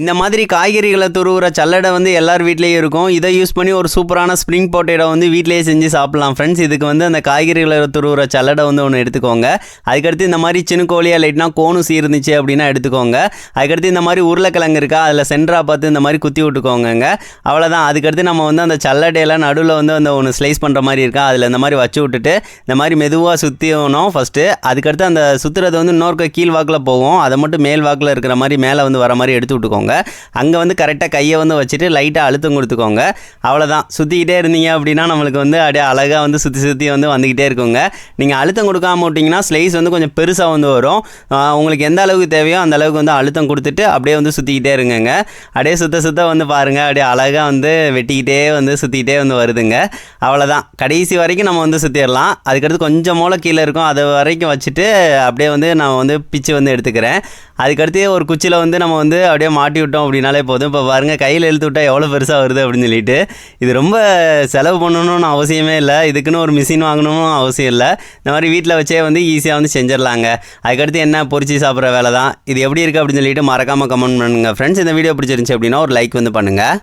இந்த மாதிரி காய்கறிகளை துருவுற சல்லடை வந்து எல்லார் வீட்லேயும் இருக்கும். இதை யூஸ் பண்ணி ஒரு சூப்பரான ஸ்ப்ரிங் பொட்டேட்டோ வந்து வீட்டிலேயே செஞ்சு சாப்பிட்லாம் ஃப்ரெண்ட்ஸ். இதுக்கு வந்து அந்த காய்கறிகளை துருவுற சல்லடை வந்து ஒன்று எடுத்துக்கோங்க. அதுக்கடுத்து இந்த மாதிரி சின்ன கோழியாக லைட்னா கோனுசி இருந்துச்சு அப்படின்னா எடுத்துக்கோங்க. அதுக்கடுத்து இந்த மாதிரி உருளைக்கிழங்கு இருக்கா, அதில் சென்டராக பார்த்து இந்த மாதிரி குத்தி விட்டுக்கோங்க. அவ்வளோதான். அதுக்கடுத்து நம்ம வந்து அந்த சல்லடையில் நடுவில் வந்து அந்த ஒன்று ஸ்லைஸ் பண்ணுற மாதிரி இருக்கா, அதில் இந்த மாதிரி வச்சு விட்டுட்டு இந்த மாதிரி மெதுவாக சுற்றிடணும் ஃபஸ்ட்டு. அதுக்கடுத்து அந்த சுற்றுறது வந்து இன்னொரு கீழ் வாக்கில் போகும், அதை மட்டும் மேல் வாக்கில் இருக்கிற மாதிரி மேலே வந்து வர மாதிரி எடுத்து விட்டுக்கோங்க. அங்கே வந்து கரெக்டாக கையை வந்து வச்சுட்டு லைட்டாக அழுத்தம் கொடுத்துக்கோங்க. அவ்வளோதான். சுற்றிக்கிட்டே இருந்தீங்க அப்படின்னா நம்மளுக்கு வந்து அப்படியே அழகாக வந்து சுற்றி வந்து வந்துக்கிட்டே இருக்குங்க. நீங்கள் அழுத்தம் கொடுக்காம விட்டிங்கன்னா ஸ்லைஸ் வந்து கொஞ்சம் பெருசாக வந்து வரும். உங்களுக்கு எந்த அளவுக்கு தேவையோ அந்த அளவுக்கு வந்து அழுத்தம் கொடுத்துட்டு அப்படியே வந்து சுற்றிக்கிட்டே இருங்க. அப்படியே சுத்த வந்து பாருங்கள், அப்படியே அழகாக வந்து வெட்டிக்கிட்டே வந்து சுற்றிக்கிட்டே வந்து வருதுங்க. அவ்வளோதான். கடைசி வரைக்கும் நம்ம வந்து சுற்றிடலாம். அதுக்கடுத்து கொஞ்சம் மூளை கீழே இருக்கும், அது வரைக்கும் வச்சுட்டு அப்படியே வந்து நான் வந்து பிச்சு வந்து எடுத்துக்கிறேன். அதுக்கடுத்து ஒரு குச்சியில் வந்து நம்ம வந்து அப்படியே மாட்டி விட்டோம் அப்படின்னாலே போதும். இப்போ பாருங்கள், கையில் இழுத்து விட்டால் எவ்வளோ பெருசாக வருது அப்படின்னு சொல்லிட்டு. இது ரொம்ப செலவு பண்ணணும்னு அவசியமே இல்லை, இதுக்குன்னு ஒரு மிஷின் வாங்கணும்னு அவசியம் இல்லை. இந்த மாதிரி வீட்டில் வச்சே வந்து ஈஸியாக வந்து செஞ்சிடலாங்க. அதுக்கடுத்து என்ன, பொரிச்சு சாப்பிட்ற வேலை தான். இது எப்படி இருக்குது அப்படின்னு சொல்லிட்டு மறக்காமல் கமெண்ட் பண்ணுங்கள் ஃப்ரெண்ட்ஸ். இந்த வீடியோ பிடிச்சிருந்துச்சி அப்படின்னா ஒரு லைக் வந்து பண்ணுங்கள்.